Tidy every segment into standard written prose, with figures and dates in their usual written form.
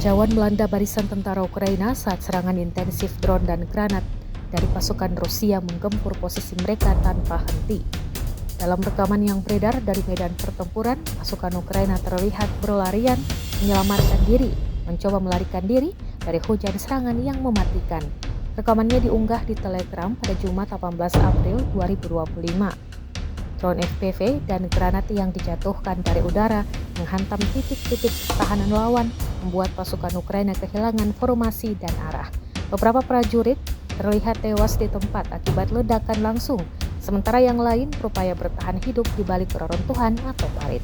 Kekacauan melanda barisan tentara Ukraina saat serangan intensif drone dan granat dari pasukan Rusia menggempur posisi mereka tanpa henti. Dalam rekaman yang beredar dari medan pertempuran, pasukan Ukraina terlihat berlarian, menyelamatkan diri, mencoba melarikan diri dari hujan serangan yang mematikan. Rekamannya diunggah di Telegram pada Jumat 18 April 2025. Drone FPV dan granat yang dijatuhkan dari udara menghantam titik-titik pertahanan lawan, membuat pasukan Ukraina kehilangan formasi dan arah. Beberapa prajurit terlihat tewas di tempat akibat ledakan langsung, sementara yang lain berupaya bertahan hidup di balik reruntuhan atau parit.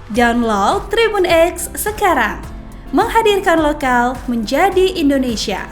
Download Tribun X sekarang. Menghadirkan lokal menjadi Indonesia.